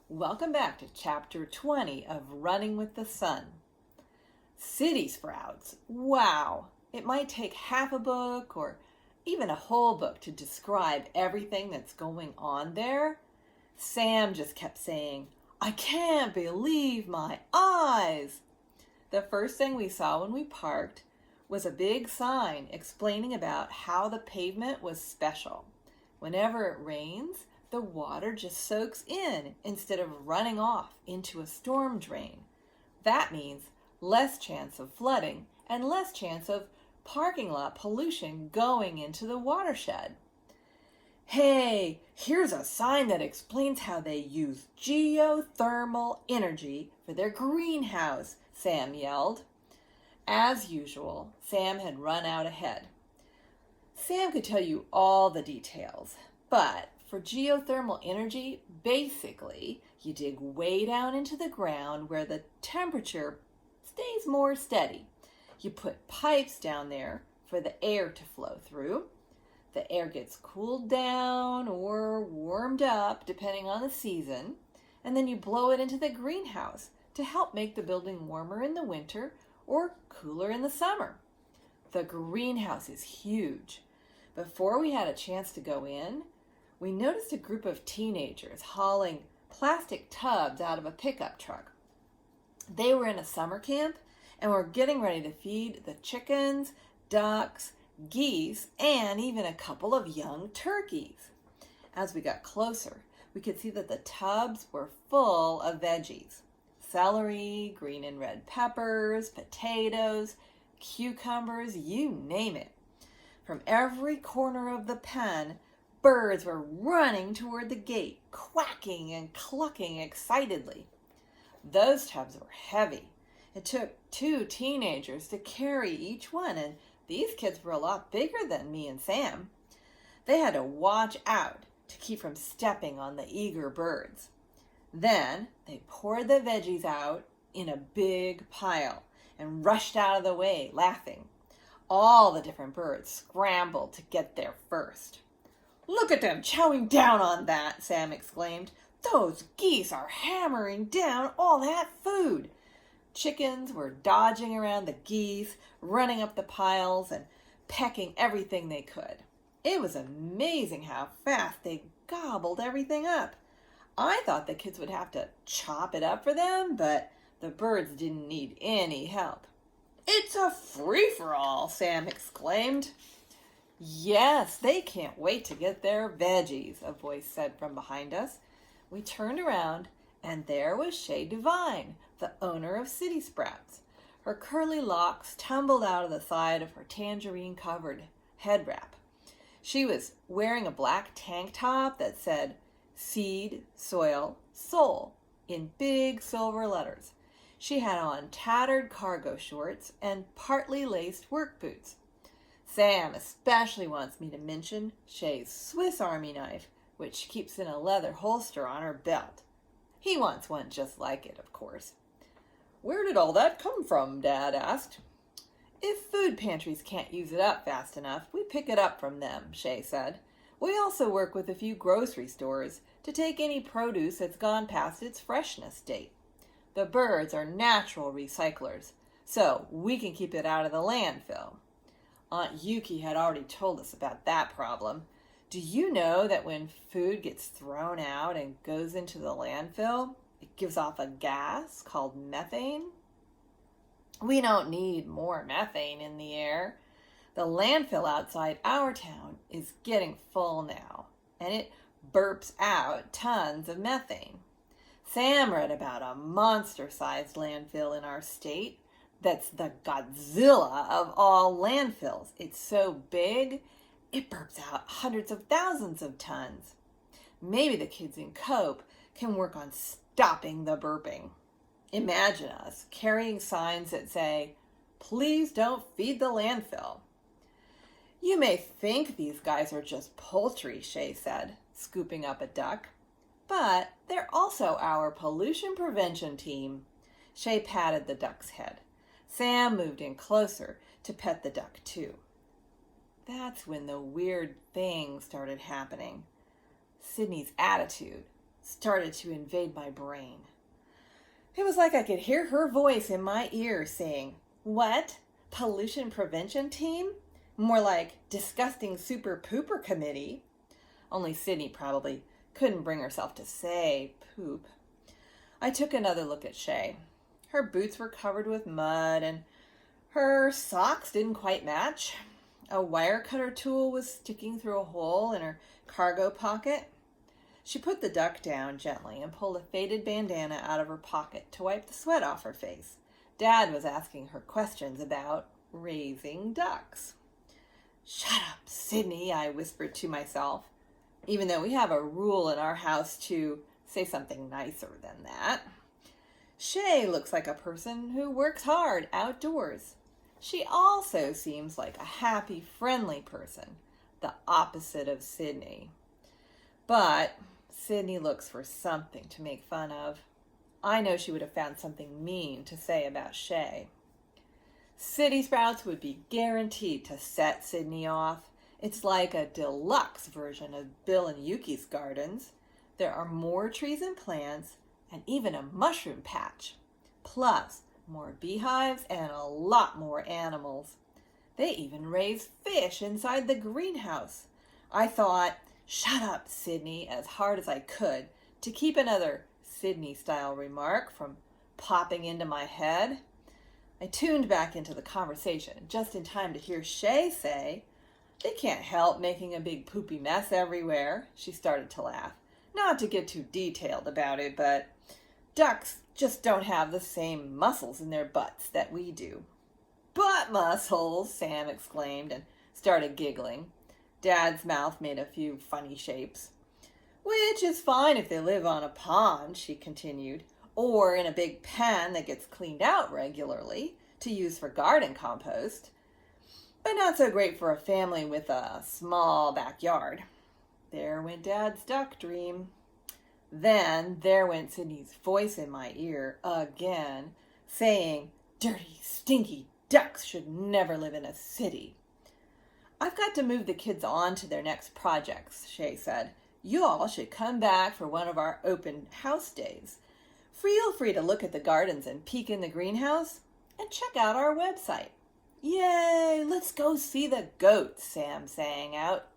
Welcome back to Chapter 20 of Running with the Sun. City sprouts. Wow! It might take half a book or even a whole book to describe everything that's going on there. Sam just kept saying, "I can't believe my eyes!" The first thing we saw when we parked was a big sign explaining about how the pavement was special. Whenever it rains, the water just soaks in instead of running off into a storm drain. That means less chance of flooding and less chance of parking lot pollution going into the watershed. Hey, here's a sign that explains how they use geothermal energy for their greenhouse, Sam yelled. As usual, Sam had run out ahead. Sam could tell you all the details, but for geothermal energy, basically, you dig way down into the ground where the temperature stays more steady. You put pipes down there for the air to flow through. The air gets cooled down or warmed up, depending on the season, and then you blow it into the greenhouse to help make the building warmer in the winter or cooler in the summer. The greenhouse is huge. Before we had a chance to go in, we noticed a group of teenagers hauling plastic tubs out of a pickup truck. They were in a summer camp and were getting ready to feed the chickens, ducks, geese, and even a couple of young turkeys. As we got closer, we could see that the tubs were full of veggies. Celery, green and red peppers, potatoes, cucumbers, you name it. From every corner of the pen, birds were running toward the gate, quacking and clucking excitedly. Those tubs were heavy. It took 2 teenagers to carry each one, and these kids were a lot bigger than me and Sam. They had to watch out to keep from stepping on the eager birds. Then they poured the veggies out in a big pile and rushed out of the way, laughing. All the different birds scrambled to get there first. "Look at them chowing down on that," Sam exclaimed. "Those geese are hammering down all that food." Chickens were dodging around the geese, running up the piles and pecking everything they could. It was amazing how fast they gobbled everything up. I thought the kids would have to chop it up for them, but the birds didn't need any help. "It's a free-for-all," Sam exclaimed. "Yes, they can't wait to get their veggies," a voice said from behind us. We turned around, and there was Shay Devine, the owner of City Sprouts. Her curly locks tumbled out of the side of her tangerine-covered head wrap. She was wearing a black tank top that said Seed, Soil, Soul in big silver letters. She had on tattered cargo shorts and partly laced work boots. Sam especially wants me to mention Shay's Swiss Army knife, which she keeps in a leather holster on her belt. He wants one just like it, of course. "Where did all that come from?" Dad asked. "If food pantries can't use it up fast enough, we pick it up from them," Shay said. "We also work with a few grocery stores to take any produce that's gone past its freshness date. The birds are natural recyclers, so we can keep it out of the landfill." Aunt Yuki had already told us about that problem. Do you know that when food gets thrown out and goes into the landfill, it gives off a gas called methane? We don't need more methane in the air. The landfill outside our town is getting full now, and it burps out tons of methane. Sam read about a monster-sized landfill in our state that's the Godzilla of all landfills. It's so big, it burps out hundreds of thousands of tons. Maybe the kids in Cope can work on stopping the burping. Imagine us carrying signs that say, "Please don't feed the landfill." "You may think these guys are just poultry," Shay said, scooping up a duck, "but they're also our pollution prevention team." Shay patted the duck's head. Sam moved in closer to pet the duck too. That's when the weird thing started happening. Sydney's attitude started to invade my brain. It was like I could hear her voice in my ear saying, "What? Pollution prevention team? More like disgusting super pooper committee." Only Sydney probably couldn't bring herself to say poop. I took another look at Shay. Her boots were covered with mud and her socks didn't quite match. A wire cutter tool was sticking through a hole in her cargo pocket. She put the duck down gently and pulled a faded bandana out of her pocket to wipe the sweat off her face. Dad was asking her questions about raising ducks. "Shut up, Sydney," I whispered to myself, even though we have a rule in our house to say something nicer than that. Shay looks like a person who works hard outdoors. She also seems like a happy, friendly person, the opposite of Sydney. But Sydney looks for something to make fun of. I know she would have found something mean to say about Shay. City Sprouts would be guaranteed to set Sydney off. It's like a deluxe version of Bill and Yuki's gardens. There are more trees and plants, and even a mushroom patch. Plus, more beehives and a lot more animals. They even raise fish inside the greenhouse. I thought, "Shut up, Sydney," as hard as I could to keep another Sydney-style remark from popping into my head. I tuned back into the conversation just in time to hear Shay say, "They can't help making a big poopy mess everywhere." She started to laugh. "Not to get too detailed about it, but ducks just don't have the same muscles in their butts that we do." "Butt muscles!" Sam exclaimed and started giggling. Dad's mouth made a few funny shapes. "Which is fine if they live on a pond," she continued, "or in a big pen that gets cleaned out regularly to use for garden compost. But not so great for a family with a small backyard." There went Dad's duck dream. Then there went Sydney's voice in my ear again, saying, "Dirty, stinky ducks should never live in a city." "I've got to move the kids on to their next projects," Shay said. "You all should come back for one of our open house days. Feel free to look at the gardens and peek in the greenhouse, and check out our website." "Yay, let's go see the goats," Sam sang out.